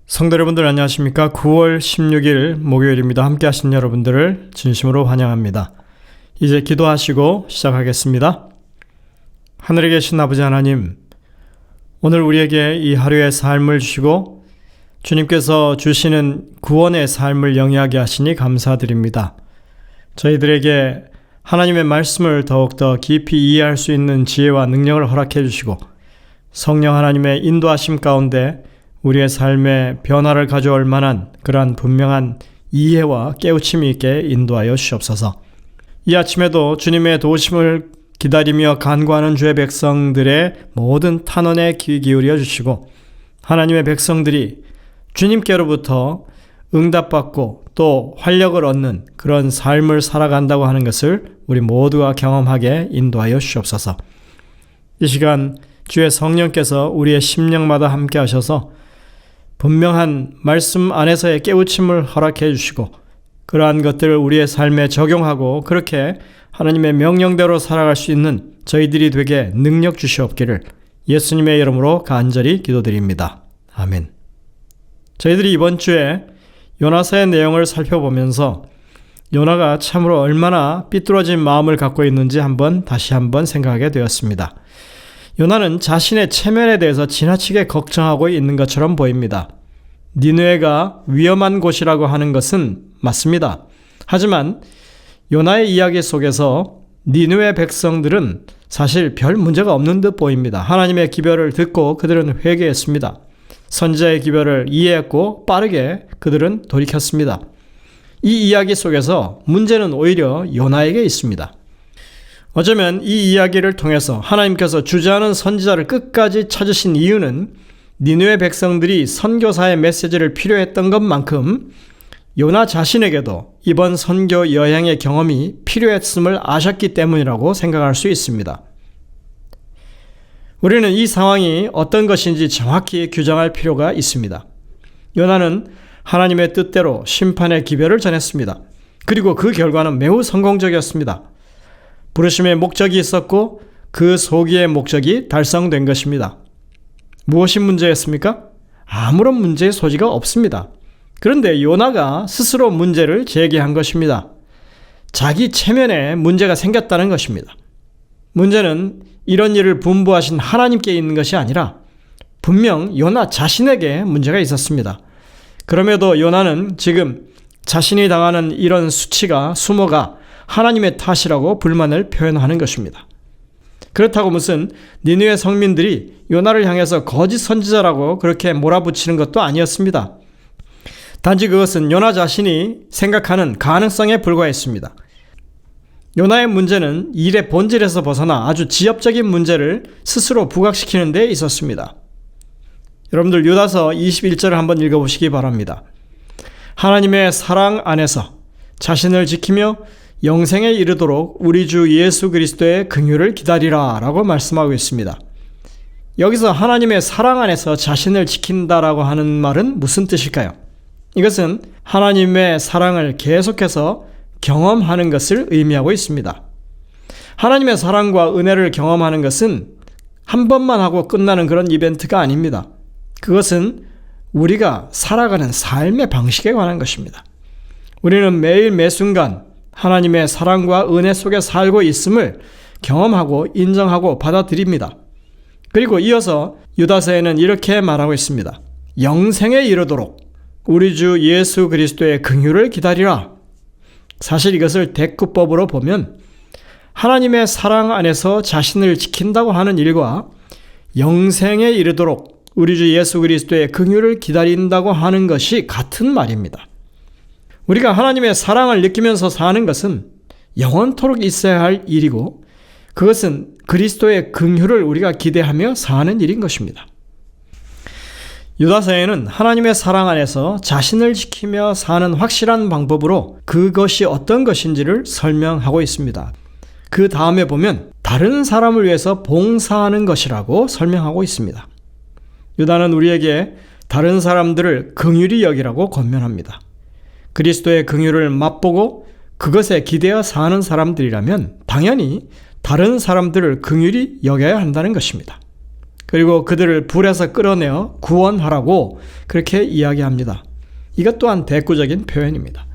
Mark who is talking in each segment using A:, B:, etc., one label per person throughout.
A: 성도 여러분들 안녕하십니까? 9월 16일 목요일입니다. 함께 하신 여러분들을 진심으로 환영합니다. 이제 기도하시고 시작하겠습니다. 하늘에 계신 아버지 하나님, 오늘 우리에게 이 하루의 삶을 주시고 주님께서 주시는 구원의 삶을 영위하게 하시니 감사드립니다. 저희들에게 하나님의 말씀을 더욱더 깊이 이해할 수 있는 지혜와 능력을 허락해 주시고 성령 하나님의 인도하심 가운데 우리의 삶에 변화를 가져올 만한 그러한 분명한 이해와 깨우침이 있게 인도하여 주시옵소서. 이 아침에도 주님의 도우심을 기다리며 간구하는 주의 백성들의 모든 탄원에 귀 기울여 주시고 하나님의 백성들이 주님께로부터 응답받고 또 활력을 얻는 그런 삶을 살아간다고 하는 것을 우리 모두가 경험하게 인도하여 주시옵소서. 이 시간 주의 성령께서 우리의 심령마다 함께 하셔서 분명한 말씀 안에서의 깨우침을 허락해 주시고 그러한 것들을 우리의 삶에 적용하고 그렇게 하나님의 명령대로 살아갈 수 있는 저희들이 되게 능력 주시옵기를 예수님의 이름으로 간절히 기도드립니다. 아멘. 저희들이 이번 주에 요나서의 내용을 살펴보면서 요나가 참으로 얼마나 삐뚤어진 마음을 갖고 있는지 다시 한번 생각하게 되었습니다. 요나는 자신의 체면에 대해서 지나치게 걱정하고 있는 것처럼 보입니다. 니느웨가 위험한 곳이라고 하는 것은 맞습니다. 하지만 요나의 이야기 속에서 니느웨 백성들은 사실 별 문제가 없는 듯 보입니다. 하나님의 기별을 듣고 그들은 회개했습니다. 선지자의 기별을 이해했고 빠르게 그들은 돌이켰습니다. 이 이야기 속에서 문제는 오히려 요나에게 있습니다. 어쩌면 이 이야기를 통해서 하나님께서 주저하는 선지자를 끝까지 찾으신 이유는 니느웨 백성들이 선교사의 메시지를 필요했던 것만큼 요나 자신에게도 이번 선교 여행의 경험이 필요했음을 아셨기 때문이라고 생각할 수 있습니다. 우리는 이 상황이 어떤 것인지 정확히 규정할 필요가 있습니다. 요나는 하나님의 뜻대로 심판의 기별을 전했습니다. 그리고 그 결과는 매우 성공적이었습니다. 부르심의 목적이 있었고 그 소기의 목적이 달성된 것입니다. 무엇이 문제였습니까? 아무런 문제의 소지가 없습니다. 그런데 요나가 스스로 문제를 제기한 것입니다. 자기 체면에 문제가 생겼다는 것입니다. 문제는 이런 일을 분부하신 하나님께 있는 것이 아니라 분명 요나 자신에게 문제가 있었습니다. 그럼에도 요나는 지금 자신이 당하는 이런 수치가 수모가 하나님의 탓이라고 불만을 표현하는 것입니다. 그렇다고 무슨 니느웨 성민들이 요나를 향해서 거짓 선지자라고 그렇게 몰아붙이는 것도 아니었습니다. 단지 그것은 요나 자신이 생각하는 가능성에 불과했습니다. 요나의 문제는 일의 본질에서 벗어나 아주 지엽적인 문제를 스스로 부각시키는 데 있었습니다. 여러분들 요나서 21절을 한번 읽어보시기 바랍니다. 하나님의 사랑 안에서 자신을 지키며 영생에 이르도록 우리 주 예수 그리스도의 긍휼을 기다리라 라고 말씀하고 있습니다. 여기서 하나님의 사랑 안에서 자신을 지킨다라고 하는 말은 무슨 뜻일까요? 이것은 하나님의 사랑을 계속해서 경험하는 것을 의미하고 있습니다. 하나님의 사랑과 은혜를 경험하는 것은 한 번만 하고 끝나는 그런 이벤트가 아닙니다. 그것은 우리가 살아가는 삶의 방식에 관한 것입니다. 우리는 매일 매순간 하나님의 사랑과 은혜 속에 살고 있음을 경험하고 인정하고 받아들입니다. 그리고 이어서 유다서에는 이렇게 말하고 있습니다. 영생에 이르도록 우리 주 예수 그리스도의 긍휼을 기다리라. 사실 이것을 대꾸법으로 보면 하나님의 사랑 안에서 자신을 지킨다고 하는 일과 영생에 이르도록 우리 주 예수 그리스도의 긍휼을 기다린다고 하는 것이 같은 말입니다. 우리가 하나님의 사랑을 느끼면서 사는 것은 영원토록 있어야 할 일이고 그것은 그리스도의 긍휼을 우리가 기대하며 사는 일인 것입니다. 유다서에는 하나님의 사랑 안에서 자신을 지키며 사는 확실한 방법으로 그것이 어떤 것인지를 설명하고 있습니다. 그 다음에 보면 다른 사람을 위해서 봉사하는 것이라고 설명하고 있습니다. 유다는 우리에게 다른 사람들을 긍휼히 여기라고 권면합니다. 그리스도의 긍휼을 맛보고 그것에 기대어 사는 사람들이라면 당연히 다른 사람들을 긍휼히 여겨야 한다는 것입니다. 그리고 그들을 불에서 끌어내어 구원하라고 그렇게 이야기합니다. 이것 또한 대꾸적인 표현입니다.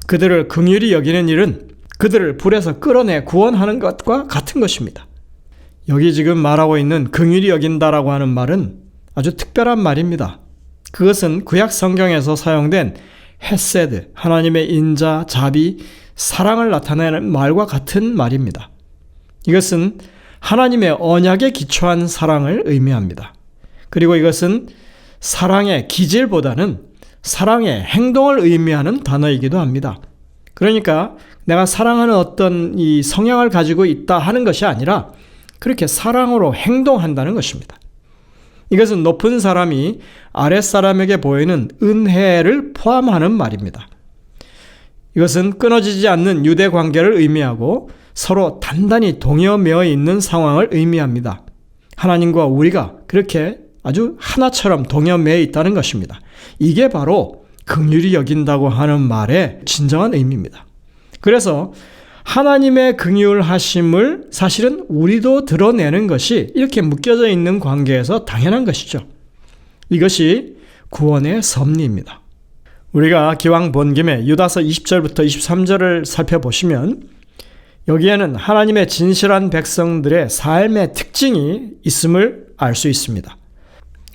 A: 그들을 긍휼히 여기는 일은 그들을 불에서 끌어내 구원하는 것과 같은 것입니다. 여기 지금 말하고 있는 긍휼히 여긴다라고 하는 말은 아주 특별한 말입니다. 그것은 구약 성경에서 사용된 헤세드, 하나님의 인자, 자비, 사랑을 나타내는 말과 같은 말입니다. 이것은 하나님의 언약에 기초한 사랑을 의미합니다. 그리고 이것은 사랑의 기질보다는 사랑의 행동을 의미하는 단어이기도 합니다. 그러니까 내가 사랑하는 어떤 이 성향을 가지고 있다 하는 것이 아니라 그렇게 사랑으로 행동한다는 것입니다. 이것은 높은 사람이 아랫사람에게 보이는 은혜를 포함하는 말입니다. 이것은 끊어지지 않는 유대 관계를 의미하고 서로 단단히 동여매어 있는 상황을 의미합니다. 하나님과 우리가 그렇게 아주 하나처럼 동여매어 있다는 것입니다. 이게 바로 긍휼히 여긴다고 하는 말의 진정한 의미입니다. 그래서 하나님의 긍휼하심을 사실은 우리도 드러내는 것이 이렇게 묶여져 있는 관계에서 당연한 것이죠. 이것이 구원의 섭리입니다. 우리가 기왕 본 김에 유다서 20절부터 23절을 살펴보시면 여기에는 하나님의 진실한 백성들의 삶의 특징이 있음을 알 수 있습니다.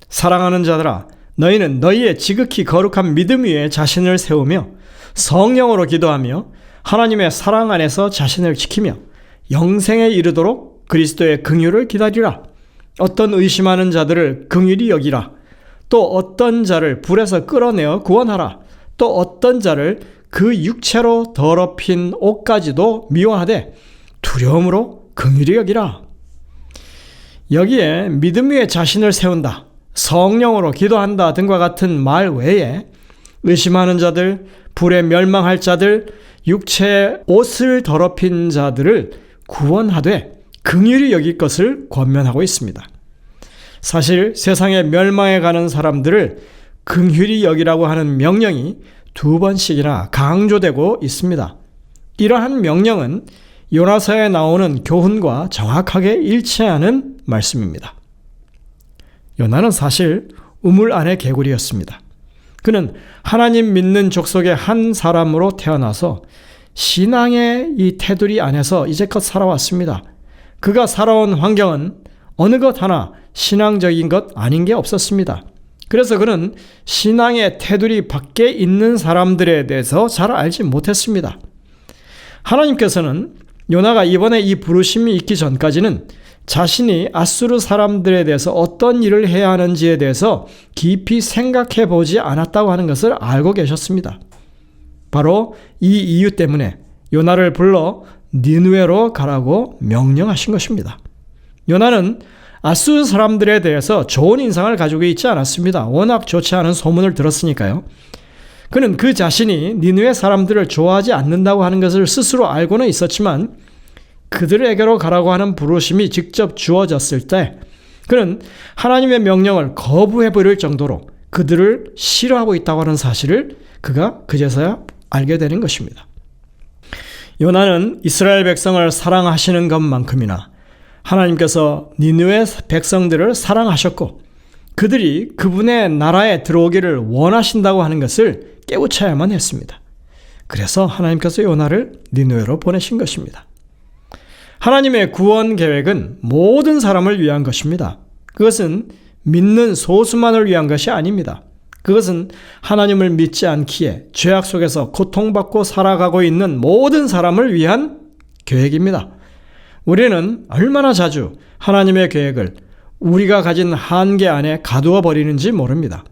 A: 사랑하는 자들아, 너희는 너희의 지극히 거룩한 믿음 위에 자신을 세우며 성령으로 기도하며 하나님의 사랑 안에서 자신을 지키며 영생에 이르도록 그리스도의 긍휼을 기다리라. 어떤 의심하는 자들을 긍휼히 여기라. 또 어떤 자를 불에서 끌어내어 구원하라. 또 어떤 자를 그 육체로 더럽힌 옷까지도 미워하되 두려움으로 긍휼히 여기라. 여기에 믿음 위에 자신을 세운다, 성령으로 기도한다 등과 같은 말 외에 의심하는 자들, 불에 멸망할 자들, 육체의 옷을 더럽힌 자들을 구원하되 긍휼히 여길 것을 권면하고 있습니다. 사실 세상에 멸망해 가는 사람들을 긍휼히 여기라고 하는 명령이 2번씩이나 강조되고 있습니다. 이러한 명령은 요나서에 나오는 교훈과 정확하게 일치하는 말씀입니다. 요나는 사실 우물 안의 개구리였습니다. 그는 하나님 믿는 족속의 한 사람으로 태어나서 신앙의 이 테두리 안에서 이제껏 살아왔습니다. 그가 살아온 환경은 어느 것 하나 신앙적인 것 아닌 게 없었습니다. 그래서 그는 신앙의 테두리 밖에 있는 사람들에 대해서 잘 알지 못했습니다. 하나님께서는 요나가 이번에 이 부르심이 있기 전까지는 자신이 아수르 사람들에 대해서 어떤 일을 해야 하는지에 대해서 깊이 생각해 보지 않았다고 하는 것을 알고 계셨습니다. 바로 이 이유 때문에 요나를 불러 니느웨로 가라고 명령하신 것입니다. 요나는 아수르 사람들에 대해서 좋은 인상을 가지고 있지 않았습니다. 워낙 좋지 않은 소문을 들었으니까요. 그는 그 자신이 니느웨 사람들을 좋아하지 않는다고 하는 것을 스스로 알고는 있었지만 그들에게로 가라고 하는 부르심이 직접 주어졌을 때 그는 하나님의 명령을 거부해버릴 정도로 그들을 싫어하고 있다고 하는 사실을 그가 그제서야 알게 되는 것입니다. 요나는 이스라엘 백성을 사랑하시는 것만큼이나 하나님께서 니느웨 백성들을 사랑하셨고 그들이 그분의 나라에 들어오기를 원하신다고 하는 것을 깨우쳐야만 했습니다. 그래서 하나님께서 요나를 니느웨로 보내신 것입니다. 하나님의 구원 계획은 모든 사람을 위한 것입니다. 그것은 믿는 소수만을 위한 것이 아닙니다. 그것은 하나님을 믿지 않기에 죄악 속에서 고통받고 살아가고 있는 모든 사람을 위한 계획입니다. 우리는 얼마나 자주 하나님의 계획을 우리가 가진 한계 안에 가두어 버리는지 모릅니다.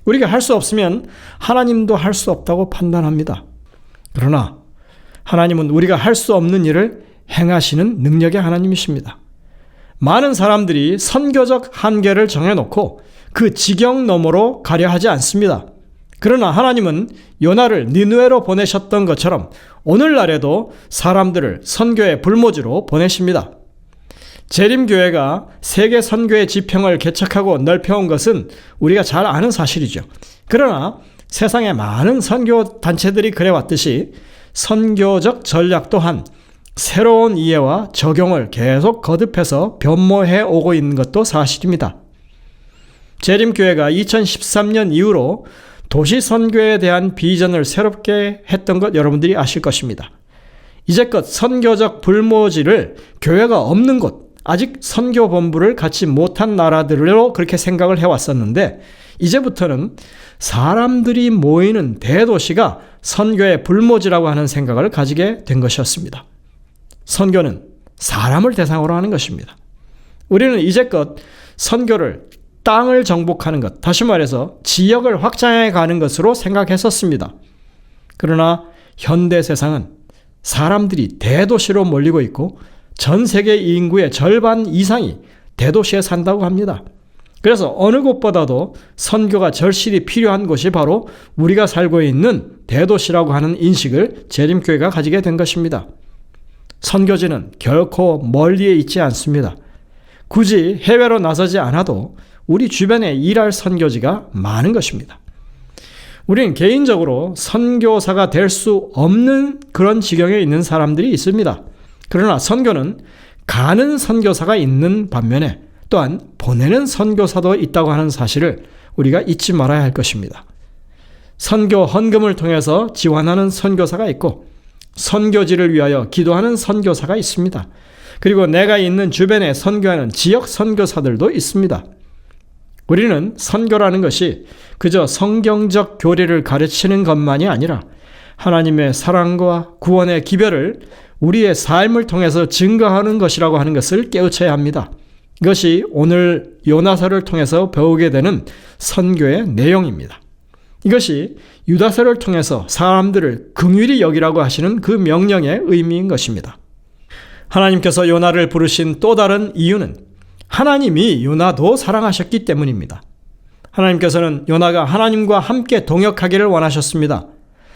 A: 우리가 할 수 없으면 하나님도 할 수 없다고 판단합니다. 그러나 하나님은 우리가 할 수 없는 일을 행하시는 능력의 하나님이십니다. 많은 사람들이 선교적 한계를 정해놓고 그 지경 너머로 가려 하지 않습니다. 그러나 하나님은 요나를 니느웨로 보내셨던 것처럼 오늘날에도 사람들을 선교의 불모지로 보내십니다. 재림교회가 세계 선교의 지평을 개척하고 넓혀온 것은 우리가 잘 아는 사실이죠. 그러나 세상에 많은 선교 단체들이 그래왔듯이 선교적 전략 또한 새로운 이해와 적용을 계속 거듭해서 변모해 오고 있는 것도 사실입니다. 재림교회가 2013년 이후로 도시 선교에 대한 비전을 새롭게 했던 것 여러분들이 아실 것입니다. 이제껏 선교적 불모지를 교회가 없는 곳, 아직 선교본부를 갖지 못한 나라들로 그렇게 생각을 해왔었는데 이제부터는 사람들이 모이는 대도시가 선교의 불모지라고 하는 생각을 가지게 된 것이었습니다. 선교는 사람을 대상으로 하는 것입니다. 우리는 이제껏 선교를 땅을 정복하는 것, 다시 말해서 지역을 확장해 가는 것으로 생각했었습니다. 그러나 현대 세상은 사람들이 대도시로 몰리고 있고 전 세계 인구의 절반 이상이 대도시에 산다고 합니다. 그래서 어느 곳보다도 선교가 절실히 필요한 곳이 바로 우리가 살고 있는 대도시라고 하는 인식을 재림교회가 가지게 된 것입니다. 선교지는 결코 멀리에 있지 않습니다. 굳이 해외로 나서지 않아도 우리 주변에 일할 선교지가 많은 것입니다. 우리는 개인적으로 선교사가 될 수 없는 그런 지경에 있는 사람들이 있습니다. 그러나 선교는 가는 선교사가 있는 반면에 또한 보내는 선교사도 있다고 하는 사실을 우리가 잊지 말아야 할 것입니다. 선교 헌금을 통해서 지원하는 선교사가 있고 선교지를 위하여 기도하는 선교사가 있습니다. 그리고 내가 있는 주변에 선교하는 지역 선교사들도 있습니다. 우리는 선교라는 것이 그저 성경적 교리를 가르치는 것만이 아니라 하나님의 사랑과 구원의 기별을 우리의 삶을 통해서 증거하는 것이라고 하는 것을 깨우쳐야 합니다. 이것이 오늘 요나서를 통해서 배우게 되는 선교의 내용입니다. 이것이 유다서를 통해서 사람들을 긍휼히 여기라고 하시는 그 명령의 의미인 것입니다. 하나님께서 요나를 부르신 또 다른 이유는 하나님이 요나도 사랑하셨기 때문입니다. 하나님께서는 요나가 하나님과 함께 동역하기를 원하셨습니다.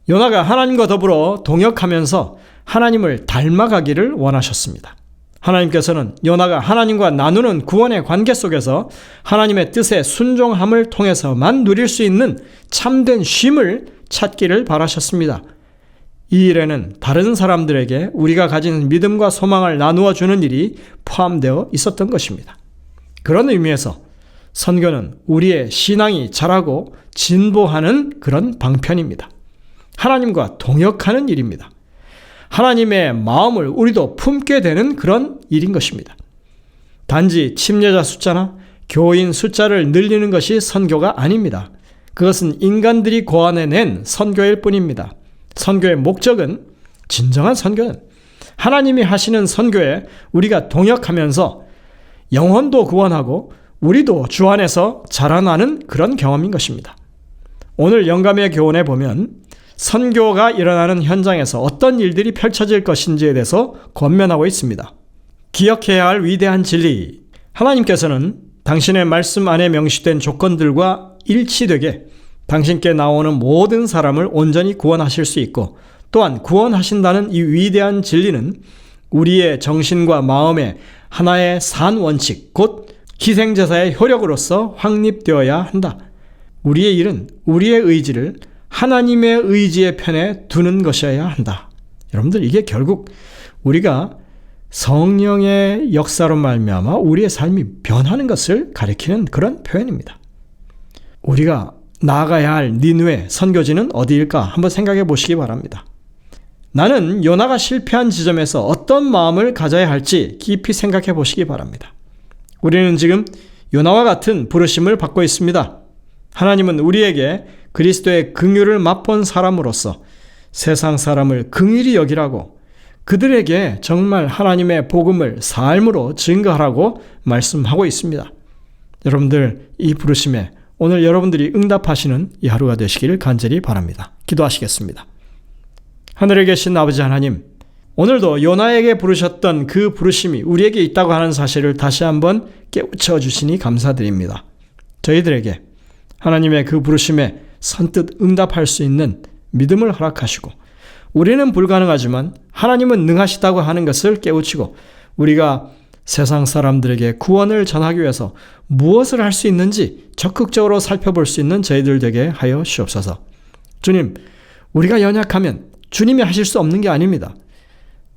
A: 요나가 하나님과 더불어 동역하면서 하나님을 닮아가기를 원하셨습니다. 하나님께서는 요나가 하나님과 나누는 구원의 관계 속에서 하나님의 뜻에 순종함을 통해서만 누릴 수 있는 참된 쉼을 찾기를 바라셨습니다. 이 일에는 다른 사람들에게 우리가 가진 믿음과 소망을 나누어 주는 일이 포함되어 있었던 것입니다. 그런 의미에서 선교는 우리의 신앙이 자라고 진보하는 그런 방편입니다. 하나님과 동역하는 일입니다. 하나님의 마음을 우리도 품게 되는 그런 일인 것입니다. 단지 침례자 숫자나 교인 숫자를 늘리는 것이 선교가 아닙니다. 그것은 인간들이 고안해낸 선교일 뿐입니다. 선교의 목적은, 진정한 선교는 하나님이 하시는 선교에 우리가 동역하면서 영혼도 구원하고 우리도 주 안에서 자라나는 그런 경험인 것입니다. 오늘 영감의 교훈에 보면 선교가 일어나는 현장에서 어떤 일들이 펼쳐질 것인지에 대해서 권면하고 있습니다. 기억해야 할 위대한 진리. 하나님께서는 당신의 말씀 안에 명시된 조건들과 일치되게 당신께 나오는 모든 사람을 온전히 구원하실 수 있고 또한 구원하신다는 이 위대한 진리는 우리의 정신과 마음에 하나의 산 원칙, 곧 희생제사의 효력으로서 확립되어야 한다. 우리의 일은 우리의 의지를 하나님의 의지의 편에 두는 것이어야 한다. 여러분들, 이게 결국 우리가 성령의 역사로 말미암아 우리의 삶이 변하는 것을 가리키는 그런 표현입니다. 우리가 나아가야 할 니느웨 선교지는 어디일까 한번 생각해 보시기 바랍니다. 나는 요나가 실패한 지점에서 어떤 마음을 가져야 할지 깊이 생각해 보시기 바랍니다. 우리는 지금 요나와 같은 부르심을 받고 있습니다. 하나님은 우리에게 그리스도의 긍휼을 맛본 사람으로서 세상 사람을 긍휼히 여기라고, 그들에게 정말 하나님의 복음을 삶으로 증거하라고 말씀하고 있습니다. 여러분들, 이 부르심에 오늘 여러분들이 응답하시는 이 하루가 되시기를 간절히 바랍니다. 기도하시겠습니다. 하늘에 계신 아버지 하나님, 오늘도 요나에게 부르셨던 그 부르심이 우리에게 있다고 하는 사실을 다시 한번 깨우쳐 주시니 감사드립니다. 저희들에게 하나님의 그 부르심에 선뜻 응답할 수 있는 믿음을 허락하시고, 우리는 불가능하지만 하나님은 능하시다고 하는 것을 깨우치고, 우리가 세상 사람들에게 구원을 전하기 위해서 무엇을 할 수 있는지 적극적으로 살펴볼 수 있는 저희들 되게 하여 주옵소서. 주님, 우리가 연약하면 주님이 하실 수 없는 게 아닙니다.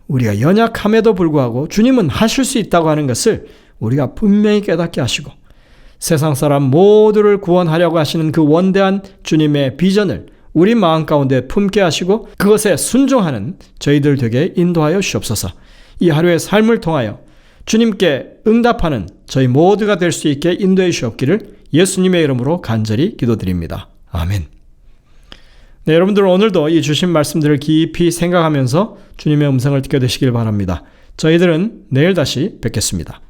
A: 우리가 연약함에도 불구하고 주님은 하실 수 있다고 하는 것을 우리가 분명히 깨닫게 하시고, 세상 사람 모두를 구원하려고 하시는 그 원대한 주님의 비전을 우리 마음 가운데 품게 하시고 그것에 순종하는 저희들 되게 인도하여 주옵소서. 이 하루의 삶을 통하여 주님께 응답하는 저희 모두가 될 수 있게 인도해 주옵기를 예수님의 이름으로 간절히 기도드립니다. 아멘. 네, 여러분들 오늘도 이 주신 말씀들을 깊이 생각하면서 주님의 음성을 듣게 되시길 바랍니다. 저희들은 내일 다시 뵙겠습니다.